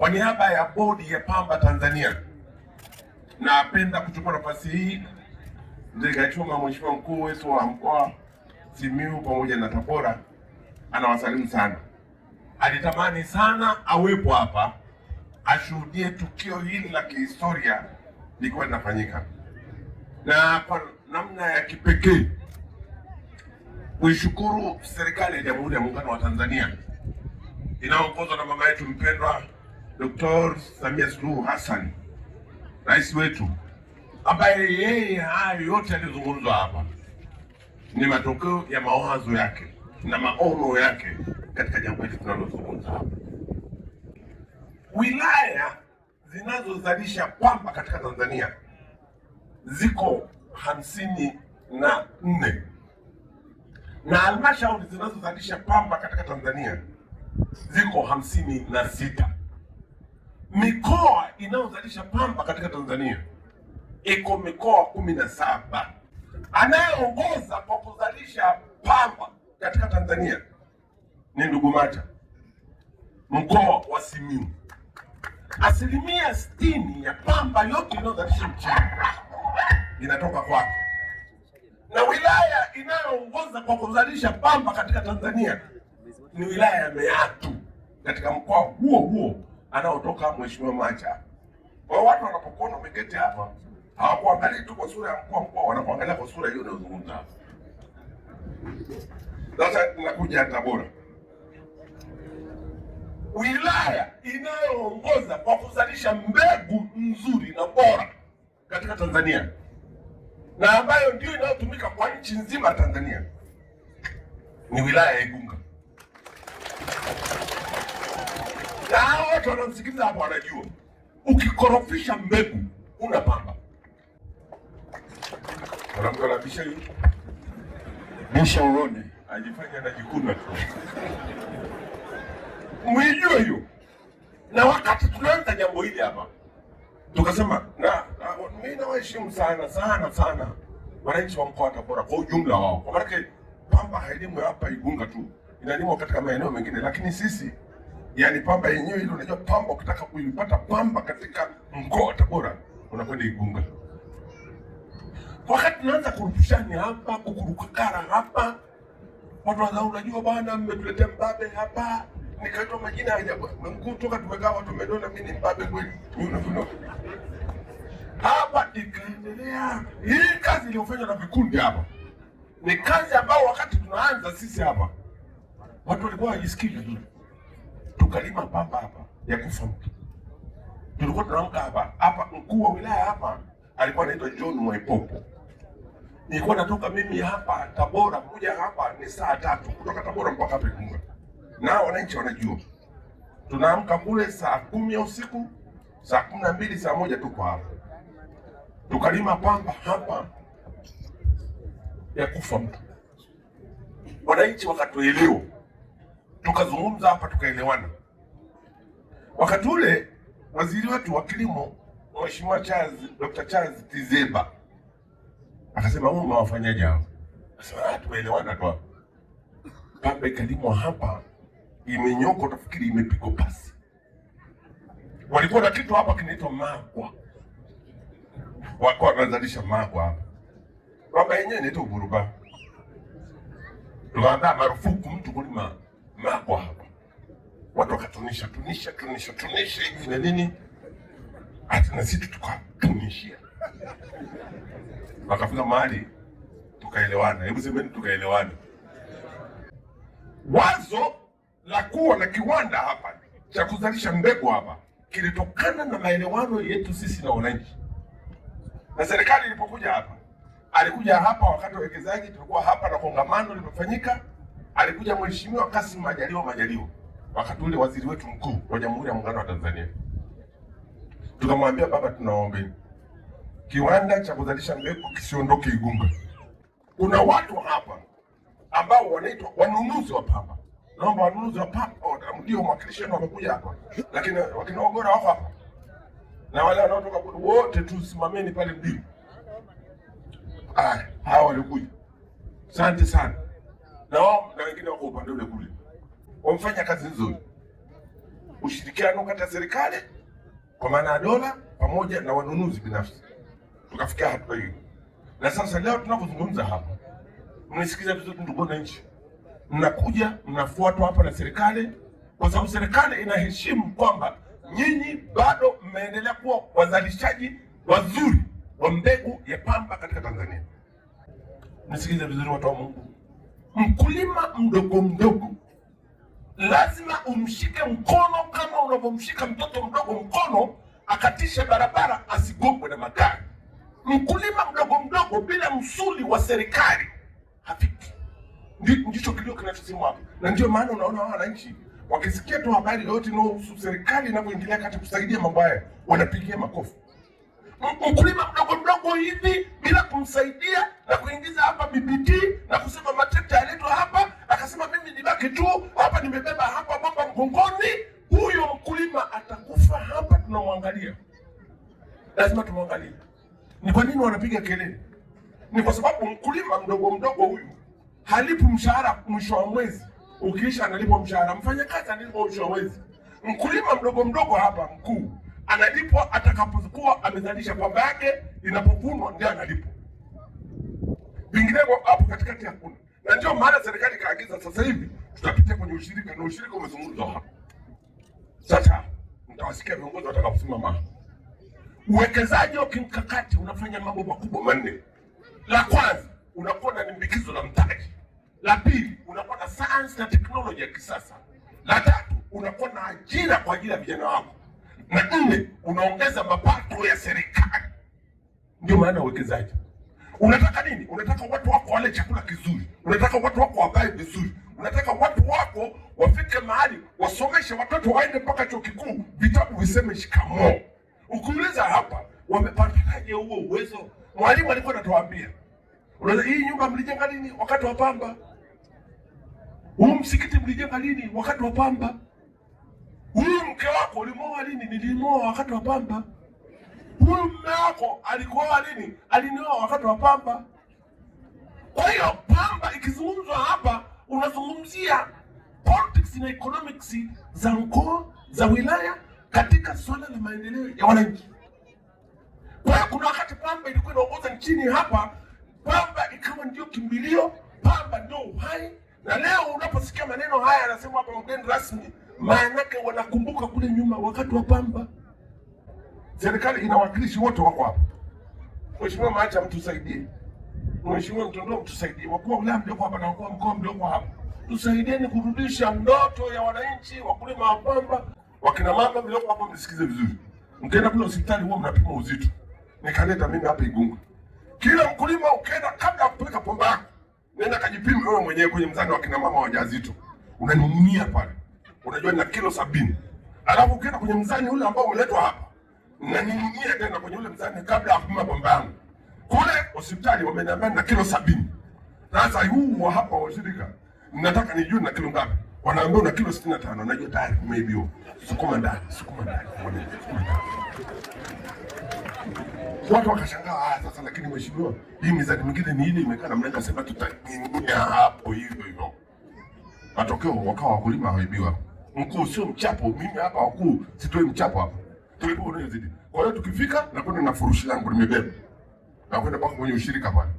Kwa niaba ya bodi ya pamba Tanzania, napenda kuchukua nafasi hii Mzee Gachuma, Mheshimiwa mkuu wetu wa mkoa Simiyu pamoja na Tabora, anawasalimu sana. Alitamani sana awepo hapa ashuhudie tukio hili la kihistoria likiwa linafanyika, na kwa namna ya kipekee kuishukuru serikali ya Jamhuri ya Muungano wa Tanzania inayoongozwa na mama yetu mpendwa Dr. Samia Suluhu Hassan, rais wetu, ambaye yeye hayo yote yalizungumzwa hapa ni matokeo ya mawazo yake na maono yake katika jambo hili tunalozungumza hapa. Wilaya zinazozalisha pamba katika Tanzania ziko 54 na halmashauri zinazozalisha pamba katika Tanzania ziko 56. Mikoa inayozalisha pamba katika Tanzania iko mikoa 17. Anayeongoza kwa kuzalisha pamba katika Tanzania ni Ndugumata, mkoa wa Simiyu. 60% ya pamba yote inayozalisha nchini inatoka kwake, na wilaya inayoongoza kwa kuzalisha pamba katika Tanzania ni wilaya ya Meatu katika mkoa huo huo anaotoka Mheshimiwa Macha. Kwa watu wanapokuona umeketi hapa hawakuangalia tu kwa sura ya mkoa, wanakuangalia kwa sura hiyo unayozungumza hapa. Sasa tunakuja Tabora, wilaya inayoongoza kwa kuzalisha mbegu nzuri na bora katika Tanzania na ambayo ndio inayotumika kwa nchi nzima Tanzania ni wilaya ya Igunga. Na hao watu wanaosikiliza hapo wanajua ukikorofisha mbegu una pamba. Mtu anabisha hiyo bisha uone ajifanya anajikuna tu. Mwijue hiyo. Na wakati tunaanza jambo hili hapa tukasema mimi nawaheshimu sana wananchi wa mkoa wa Tabora kwa ujumla wao. Kwa maana pamba hailimwi hapa Igunga tu, inalimwa katika maeneo mengine, lakini sisi yani pamba yenyewe ile, unajua pamba ukitaka kuipata pamba katika mkoa wa Tabora unakwenda Igunga. Wakati tunaanza kurupushani hapa, kukurukakara hapa, watu wazao, unajua bwana mmetuletea mbabe hapa, nikaitwa majina ya ajabu. Mkuu toka tumekaa watu wamedona mimi ni mbabe kweli. Hapa ikaendelea. Hii kazi iliyofanywa na vikundi hapa ni kazi ambayo wakati tunaanza sisi hapa watu walikuwa hajisikii vizuri. Tukalima pamba hapa ya kufa mtu. Tulikuwa tunaamka hapa mkuu wa wilaya hapa alikuwa anaitwa John Mwaipopo. Nilikuwa natoka mimi hapa Tabora kuja hapa ni saa 3 kutoka Tabora mpaka hapa Igunga. Na wananchi wanajua. Tunaamka kule saa 10 ya usiku, saa 12, saa 1 tuko hapa. Tukalima pamba hapa ya kufa mtu. Wananchi wakatuelewa. Tukazungumza hapa tukaelewana. Wakati ule waziri wetu wa kilimo Mheshimiwa Dr. Charles Tizeba akasema huyu mawafanyaje hao? Akasema tumeelewana tu. Pamba ikalimwa hapa imenyoko, utafikiri imepigwa pasi. Walikuwa na kitu hapa kinaitwa magwa. Wako wanazalisha magwa hapa. Pamba yenyewe inaitwa buruba. Tukaandaa marufuku mtu kulima magwa hapa. Watu wakatunisha hivi na nini, hata na sisi tukatunishia. Wakafika mahali tukaelewana. Hebu semeni tukaelewana. Wazo la kuwa na kiwanda hapa cha kuzalisha mbegu hapa kilitokana na maelewano yetu sisi na wananchi. Na serikali ilipokuja hapa, alikuja hapa wakati wa wekezaji, tulikuwa hapa na kongamano limefanyika, alikuja Mheshimiwa Kassim Majaliwa, wakati ule waziri wetu mkuu wa Jamhuri ya Muungano wa Tanzania. Tukamwambia baba, tunaomba kiwanda cha kuzalisha mbegu kisiondoke Igunga. Kuna watu hapa ambao wanaitwa wanunuzi wa pamba. Naomba wanunuzi wa pamba ndio mwakilishi wamekuja hapa. Lakini wakina Ogora wako hapa. Na wale wanaotoka wote tusimameni pale mbiu. Hao walikuja. Asante sana. Na wao na wengine wako upande ule kule. Wamfanya kazi nzuri. ushirikiano kati ya serikali kwa maana ya dola pamoja na wanunuzi binafsi. Tukafikia hatua hiyo, na sasa leo tunapozungumza hapa, mnisikiza vizuri ndugu wananchi, mnakuja mnafuatwa hapa na serikali, kwa sababu serikali inaheshimu kwamba nyinyi bado mmeendelea kuwa wazalishaji wazuri wa mbegu ya pamba katika Tanzania. Mnisikiza vizuri watu wa Mungu, mkulima mdogo mdogo lazima umshike mkono kama unavyomshika mtoto mdogo mkono akatisha barabara asigongwe na magari. Mkulima mdogo mdogo bila msuli wa serikali hafiki. Ndicho kilio kinachosemwa hapa, na ndio maana unaona wananchi wakisikia tu habari yoyote inayohusu serikali inavyoingilia kati kusaidia mambo haya wanapigia makofi. Mkulima mdogo mdogo hivi bila kumsaidia na kuingiza hapa BBT na kusema matrekta yaletwa hapa, akasema mimi nibaki tu hapa nimebeba hapa bomba mgongoni, huyo mkulima atakufa hapa. Tunamwangalia, lazima tumwangalie. Ni kwa nini wanapiga kelele? Ni kwa sababu mkulima mdogo mdogo huyu halipu mshahara mwisho wa mwezi, ukiisha analipwa mshahara. Mfanyakazi analipwa mwisho wa mwezi. Mkulima mdogo mdogo hapa mkuu analipwa atakapokuwa amezalisha pamba yake, inapovunwa ndio analipwa. Vinginevyo hapo katikati hakuna. Na ndio maana serikali kaagiza sasa hivi tutapitia kwenye ushirika, na ushirika umezungumzwa hapa. Sasa mtawasikia viongozi watakaposimama. Uwekezaji wa kimkakati unafanya mambo makubwa manne. La kwanza, unakuwa na nimbikizo la mtaji. La pili, unakuwa na science na teknolojia ya kisasa. La tatu, unakuwa na ajira kwa ajili ya vijana wako. Na nne, unaongeza mapato ya serikali. Ndio maana uwekezaji. Unataka nini? Unataka watu wako wale chakula kizuri. Unataka watu wako wavae vizuri. Unataka watu wako wafike mahali wasomeshe watoto waende mpaka chuo kikuu, vitabu viseme shikamoo. Ukiuliza hapa, wamepataje huo uwezo? Mwalimu alikuwa anatuambia, unaweza hii nyumba mlijenga lini? Wakati wa pamba. Huu msikiti mlijenga lini? Wakati wa pamba. Huyu mke wako ulimoa lini? Nilimoa wakati wa pamba. Huyu mume wako alikuoa lini? Alinioa wakati wa pamba. Kwa hiyo pamba ikizungumzwa hapa, unazungumzia politics na economics za mkoa, za wilaya katika swala la maendeleo ya wananchi. Kwa hiyo kuna wakati pamba ilikuwa inaongoza nchini hapa, pamba ikawa ndio kimbilio, pamba ndio uhai. Na leo unaposikia maneno haya anasema hapa mgeni rasmi, maana yake wanakumbuka kule nyuma wakati wa pamba. Serikali ina wakilishi wote wako hapa. Mheshimiwa Maacha mtusaidie. Mheshimiwa Mtondoo mtusaidie. Wakuu wa wilaya mlioko hapa na wakuu wa mkoa mlioko hapa, tusaidieni kurudisha ndoto ya wananchi wakulima wa pamba. Wakina mama mlioko hapa mnisikize vizuri. Mkienda kule hospitali huwa mnapima uzito. Nikaleta mimi hapa Igunga. Kila mkulima ukienda, kabla ya kupeleka pamba yako, nenda kajipime wewe mwenyewe kwenye mzani wa kina mama wajawazito. Unaning'inia pale. Unajua na kilo 70. Alafu ukienda kwenye mzani ule ambao umeletwa hapa, unaning'inia tena kwenye ule mzani kabla ya kupima pamba yangu. Kule hospitali wameniambia na kilo 70. Sasa huu wa hapa wa shirika, nataka nijue na kilo ngapi. Wanaambia una kilo 65. Najua tayari umeibiwa. Sukuma ndani. Watu wakashangaa, sasa lakini mheshimiwa, hii mizani mingine ni ile imekaa na mlenga, sema tutainia hapo hivyo. Matokeo wakawa wakulima hawaibiwa. Mkuu sio mchapo, mimi hapa wakuu sitoi mchapo hapa. Tulipo unazidi. Kwa hiyo tukifika na kwenda na furushi langu nimebeba. Na kwenda mpaka kwenye ushirika pale.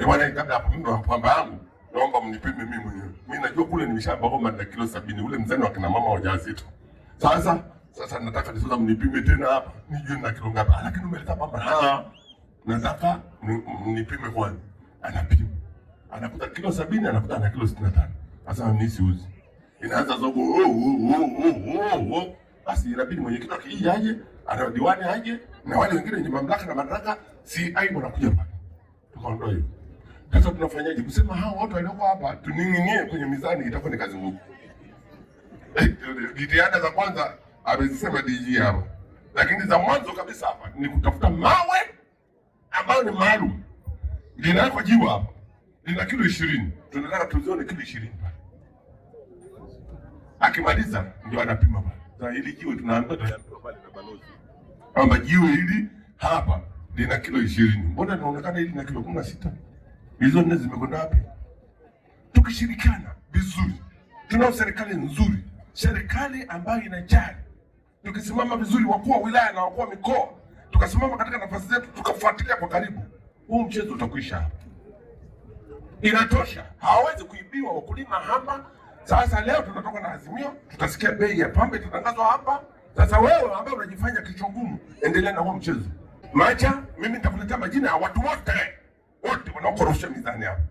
Bwana, kabla hapo mimi ndo pamba yangu, naomba mnipime mimi mwenyewe. Mimi najua kule nimeshaba homa na kilo 70, ule mzani wa kina mama wajawazito. Sasa nataka nisema mnipime tena hapa, nijue na kilo ngapi. Lakini umeleta pamba. Nataka mnipime kwanza. Anapima. Anakuta kilo 70, anakuta na kilo 65. Sasa mimi siuzi. Inaanza zogo. Basi inabidi mwenyekiti akiji aje, ana diwani aje, na wale wengine wenye mamlaka na madaraka, si aibu na kuja pale. Tukaondoa hiyo. Sasa tunafanyaje? Kusema hao watu walioko hapa tuning'inie kwenye mizani, itakuwa ni kazi ngumu. Jitihada za kwanza amesema DG hapa. Lakini za mwanzo kabisa hapa ni kutafuta mawe ambayo ni maalum. Linawekwa jiwe hapa. Lina kilo 20. Tunataka tuzione kilo 20 pale. Akimaliza ndio anapima pale. Sasa hili jiwe tunaambiwa pale na balozi. Kwamba jiwe hili hapa lina kilo 20. Mbona inaonekana hili na kilo 16? Hizo nne zimekwenda wapi? Tukishirikiana vizuri, tunao serikali nzuri, serikali ambayo inajali tukisimama vizuri, wakuu wa wilaya na wakuu wa mikoa, tukasimama katika nafasi zetu, tukafuatilia kwa karibu, huu mchezo utakwisha. Inatosha, hawawezi kuibiwa wakulima hapa. Sasa leo tunatoka na azimio, tutasikia bei ya pamba itatangazwa hapa. Sasa wewe ambaye unajifanya kichwa ngumu, endelea na huo mchezo. Macha, mimi nitakuletea majina ya watu wote wanaokorosha mizani hapa.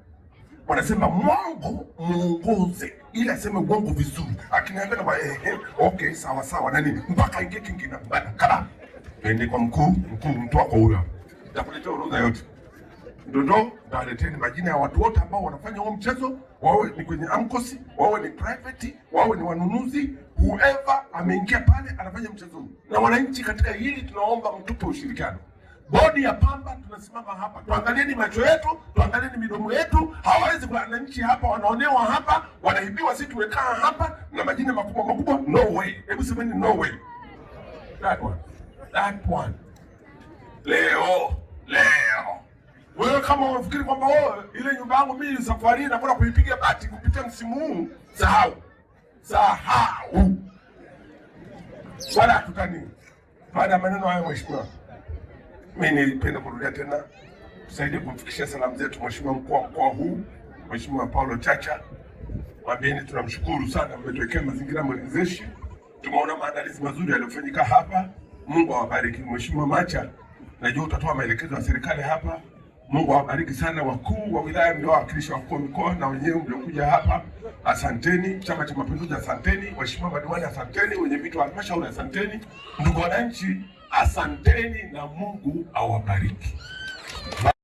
Wanasema Mungu muongoze ili aseme uongo vizuri. Akiniambia na okay sawa sawa na nini mpaka ingie kingine bana kala. Ende kwa mkuu mtu wako huyo. Nitakuletea orodha yote. Ndio nitaleteni majina ya watu wote ambao wanafanya huo mchezo, wawe ni kwenye AMCOS, wawe ni private, wawe ni wanunuzi, whoever ameingia pale anafanya mchezo. Na wananchi katika hili tunaomba mtupe ushirikiano. Bodi ya pamba tunasimama hapa. Tuangalieni macho yetu, tuangalieni midomo yetu. Hawawezi kwa wananchi hapa wanaonewa hapa, wanaibiwa, sisi tumekaa hapa na majina makubwa makubwa. No way. Hebu semeni no way. That one. Leo. Wewe kama unafikiri kwamba wewe ile nyumba yangu mimi safari na kwenda kuipiga bati kupitia msimu huu, sahau. Wala tutani. Baada ya maneno hayo mheshimiwa, mimi nilipenda kurudia tena tusaidie kumfikishia salamu zetu mheshimiwa mkuu wa mkoa huu, Mheshimiwa Paulo Chacha. Mwambieni tunamshukuru sana, mmetuwekea mazingira mwezeshi. Tumeona maandalizi mazuri yaliyofanyika hapa. Mungu awabariki. Mheshimiwa Macha, najua utatoa maelekezo ya serikali hapa. Mungu awabariki sana wakuu wa wilaya mliowakilisha wakuu wa mikoa na wenyewe mliokuja hapa. Asanteni. Chama cha Mapinduzi asanteni. Waheshimiwa madiwani asanteni. Wenye viti wa halmashauri asanteni. Ndugu wananchi asanteni na Mungu awabariki.